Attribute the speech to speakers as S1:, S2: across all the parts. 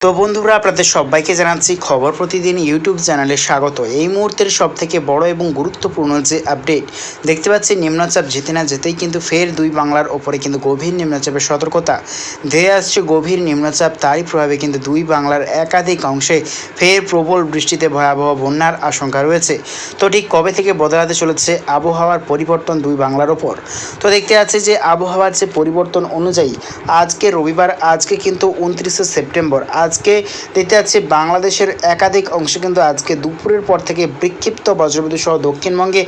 S1: তো বন্ধুরা, আপনাদের সবাইকে জানাচ্ছি খবর প্রতিদিন ইউটিউব চ্যানেলে স্বাগত। এই মুহূর্তের সবথেকে বড় এবং গুরুত্বপূর্ণ যে আপডেট দেখতে পাচ্ছি, নিম্নচাপ যেতে না যেতেই কিন্তু ফের দুই বাংলার ওপরে কিন্তু গভীর নিম্নচাপের সতর্কতা ধেয়ে আসছে। গভীর নিম্নচাপ তারই প্রভাবে কিন্তু দুই বাংলার একাধিক অংশে ফের প্রবল বৃষ্টিতে ভয়াবহ বন্যার আশঙ্কা রয়েছে। তো ঠিক কবে থেকে বদলাতে চলেছে আবহাওয়ার পরিবর্তন দুই বাংলার ওপর? তো দেখতে পাচ্ছি যে আবহাওয়ার যে পরিবর্তন অনুযায়ী আজকে রবিবার, আজকে কিন্তু 29শে সেপ্টেম্বর, আজকে দেখতে যাচ্ছি বাংলাদেশের একাধিক অংশে কিন্তু আজকে দুপুরের পর থেকে বিক্ষিপ্ত বজ্রবিদ্যুৎ সহ দক্ষিণবঙ্গে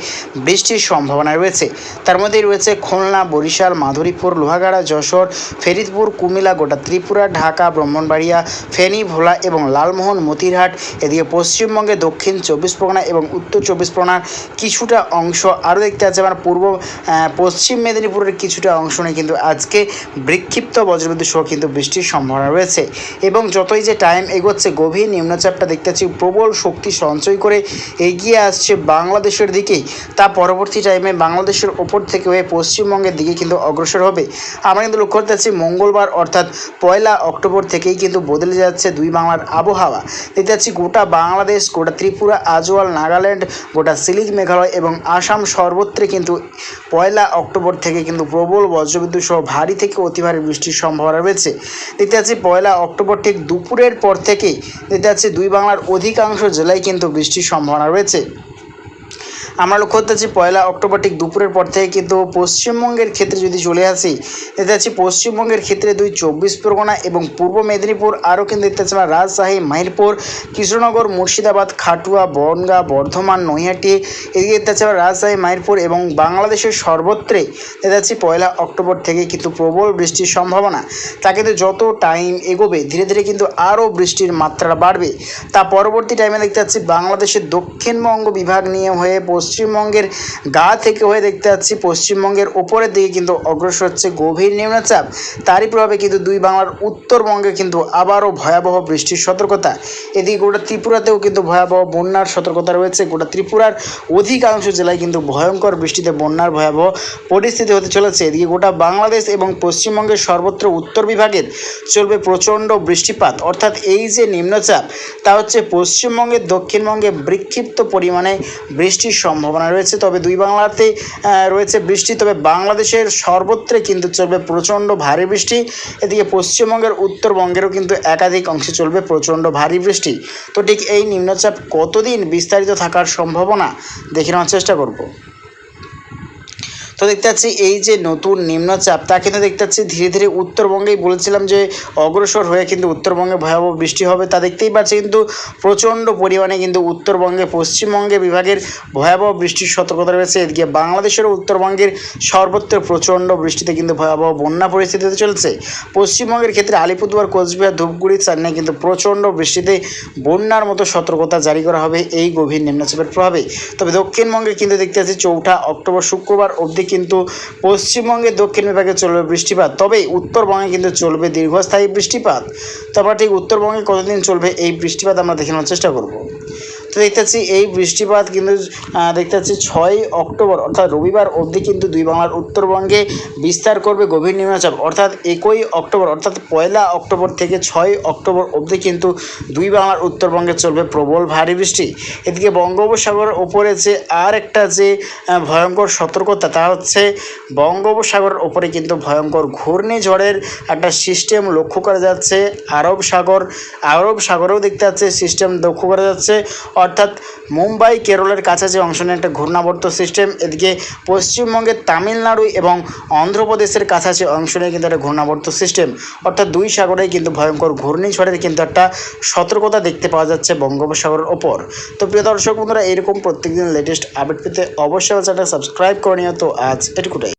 S1: বৃষ্টির সম্ভাবনা রয়েছে। তার মধ্যেই রয়েছে খুলনা, বরিশাল, মাধুরীপুর, লোহাগাড়া, যশোর, ফরিদপুর, কুমিল্লা, গোটা ত্রিপুরা, ঢাকা, ব্রাহ্মণবাড়িয়া, ফেনী, ভোলা এবং লালমোহন, মতিরহাট। এদিকে পশ্চিমবঙ্গে দক্ষিণ 24 পরগনা এবং উত্তর 24 পরগনার কিছুটা অংশ, আরও দেখতে আছে আমার পশ্চিম মেদিনীপুরের কিছুটা অংশ নিয়ে কিন্তু আজকে বিক্ষিপ্ত বজ্রবিদ্যুৎ সহ কিন্তু বৃষ্টির সম্ভাবনা রয়েছে। এবং যতই যে টাইম এগোচ্ছে, গভীর নিম্নচাপটা দেখতে পাচ্ছি প্রবল শক্তি সঞ্চয় করে এগিয়ে আসছে বাংলাদেশের দিকেই। তা পরবর্তী টাইমে বাংলাদেশের ওপর থেকে হয়ে পশ্চিমবঙ্গের দিকে কিন্তু অগ্রসর হবে। আমরা কিন্তু লক্ষ্য করতে পারছি মঙ্গলবার অর্থাৎ 1 অক্টোবর থেকেই কিন্তু বদলে যাচ্ছে দুই বাংলার আবহাওয়া। দেখতে পাচ্ছি গোটা বাংলাদেশ, গোটা ত্রিপুরা, আজওয়াল, নাগাল্যান্ড, গোটা সিলিং, মেঘালয় এবং আসাম সর্বত্রে কিন্তু 1 অক্টোবর থেকে কিন্তু প্রবল বজ্রবিদ্যুৎ সহ ভারী থেকে অতি ভারী বৃষ্টির সম্ভাবনা রয়েছে। দেখতে পাচ্ছি 1 অক্টোবর ঠিক দুপুরের পর থেকেই দেখতে পাচ্ছি দুই বাংলার অধিকাংশ জেলায় কিন্তু বৃষ্টির সম্ভাবনা রয়েছে। আমরা লক্ষ্য করতে পারছি 1 অক্টোবর ঠিক দুপুরের পর থেকে কিন্তু পশ্চিমবঙ্গের ক্ষেত্রে যদি চলে আসি, দেখতে পাচ্ছি পশ্চিমবঙ্গের ক্ষেত্রে 24 পরগনা এবং পূর্ব মেদিনীপুর, আরও কিন্তু দেখতে পাচ্ছি আমরা রাজশাহী, মাহিরপুর, কৃষ্ণনগর, মুর্শিদাবাদ, খাটুয়া, বনগাঁ, বর্ধমান, নৈহাটি, এদিকে দেখতে পাচ্ছি আমরা রাজশাহী, মাহিরপুর এবং বাংলাদেশের সর্বত্রে দেখতে পাচ্ছি 1 অক্টোবর থেকে কিন্তু প্রবল বৃষ্টির সম্ভাবনা। তা কিন্তু যত টাইম এগোবে ধীরে ধীরে কিন্তু আরও বৃষ্টির মাত্রা বাড়বে। তা পরবর্তী টাইমে দেখতে পাচ্ছি বাংলাদেশের দক্ষিণবঙ্গ বিভাগ নিয়ে হয়ে পশ্চিমবঙ্গের গা থেকে হয়ে দেখতে পাচ্ছি পশ্চিমবঙ্গের ওপরের দিকে কিন্তু অগ্রসর হচ্ছে গভীর নিম্নচাপ। তারই প্রভাবে কিন্তু দুই বাংলার উত্তরবঙ্গে কিন্তু আবারও ভয়াবহ বৃষ্টির সতর্কতা। এদিকে গোটা ত্রিপুরাতেও কিন্তু ভয়াবহ বন্যার সতর্কতা রয়েছে। গোটা ত্রিপুরার অধিকাংশ জেলায় কিন্তু ভয়ঙ্কর বৃষ্টিতে বন্যার ভয়াবহ পরিস্থিতি হতে চলেছে। এদিকে গোটা বাংলাদেশ এবং পশ্চিমবঙ্গের সর্বত্র উত্তর বিভাগের চলবে প্রচণ্ড বৃষ্টিপাত। অর্থাৎ এই যে নিম্নচাপ, তা হচ্ছে পশ্চিমবঙ্গের দক্ষিণবঙ্গে বিক্ষিপ্ত পরিমাণে বৃষ্টির সম্ভাবনা রয়েছে। তবে দুই বাংলাতে রয়েছে বৃষ্টি, তবে বাংলাদেশের সর্বত্রে কিন্তু চলবে প্রচণ্ড ভারী বৃষ্টি। এদিকে পশ্চিমবঙ্গের উত্তরবঙ্গেরও কিন্তু একাধিক অংশে চলবে প্রচণ্ড ভারী বৃষ্টি। তো ঠিক এই নিম্নচাপ কতদিন বিস্তারিত থাকার সম্ভাবনা দেখে নেওয়ার চেষ্টা করব। তো দেখতে পাচ্ছি এই যে নতুন নিম্নচাপ, তা কিন্তু দেখতে পাচ্ছি ধীরে ধীরে উত্তরবঙ্গেই বলেছিলাম যে অগ্রসর হয়ে কিন্তু উত্তরবঙ্গে ভয়াবহ বৃষ্টি হবে। তা দেখতেই পাচ্ছি কিন্তু প্রচণ্ড পরিমাণে কিন্তু উত্তরবঙ্গে, পশ্চিমবঙ্গে বিভাগের ভয়াবহ বৃষ্টির সতর্কতা রয়েছে। এদিকে বাংলাদেশেরও উত্তরবঙ্গের সর্বত্র প্রচণ্ড বৃষ্টিতে কিন্তু ভয়াবহ বন্যা পরিস্থিতি চলছে। পশ্চিমবঙ্গের ক্ষেত্রে আলিপুরদুয়ার, কোচবিহার, ধূপগুড়ি, চেন্নাই কিন্তু প্রচণ্ড বৃষ্টিতে বন্যার মতো সতর্কতা জারি করা হবে এই গভীর নিম্নচাপের প্রভাবে। তবে দক্ষিণবঙ্গে কিন্তু দেখতে পাচ্ছি 4 অক্টোবর শুক্রবার অবধি কিন্তু পশ্চিমবঙ্গের দক্ষিণ বিভাগে চলবে বৃষ্টিপাত। তবে উত্তরবঙ্গে কিন্তু চলবে দীর্ঘস্থায়ী বৃষ্টিপাত। তারপর ঠিক উত্তরবঙ্গে কতদিন চলবে এই বৃষ্টিপাত আমরা দেখে নেওয়ার চেষ্টা করব। তো দেখতে পাচ্ছি এই বৃষ্টিপাত কিন্তু দেখতে পাচ্ছি 6 অক্টোবর অর্থাৎ রবিবার অবধি কিন্তু দুই বাংলার উত্তরবঙ্গে বিস্তার করবে গভীর নিম্নচাপ। অর্থাৎ 1 অক্টোবর অর্থাৎ 1 অক্টোবর থেকে 6 অক্টোবর অবধি কিন্তু দুই বাংলার উত্তরবঙ্গে চলবে প্রবল ভারী বৃষ্টি। এদিকে বঙ্গোপসাগরের ওপরে যে আর একটা যে ভয়ঙ্কর সতর্কতা, তা হচ্ছে বঙ্গোপসাগরের ওপরে কিন্তু ভয়ঙ্কর ঘূর্ণিঝড়ের একটা সিস্টেম লক্ষ্য করা যাচ্ছে। আরব সাগরেও দেখতে পাচ্ছে সিস্টেম লক্ষ্য করা যাচ্ছে। অর্থাৎ মুম্বাই, কেরলের কাছাকাছি অংশ নিয়ে একটা ঘূর্ণাবর্ত সিস্টেম। এদিকে পশ্চিমবঙ্গের তামিলনাড়ু এবং অন্ধ্রপ্রদেশের কাছাকাছি অংশ নিয়ে কিন্তু একটা ঘূর্ণাবর্ত সিস্টেম। অর্থাৎ দুই সাগরেই কিন্তু ভয়ঙ্কর ঘূর্ণিঝড়ের কিন্তু একটা সতর্কতা দেখতে পাওয়া যাচ্ছে বঙ্গোপসাগরের ওপর। তো প্রিয় দর্শক বন্ধুরা, এরকম প্রত্যেকদিন লেটেস্ট আপডেট পেতে অবশ্যই চ্যানেলটা সাবস্ক্রাইব করে নিও। তো আজ এটুকুটাই।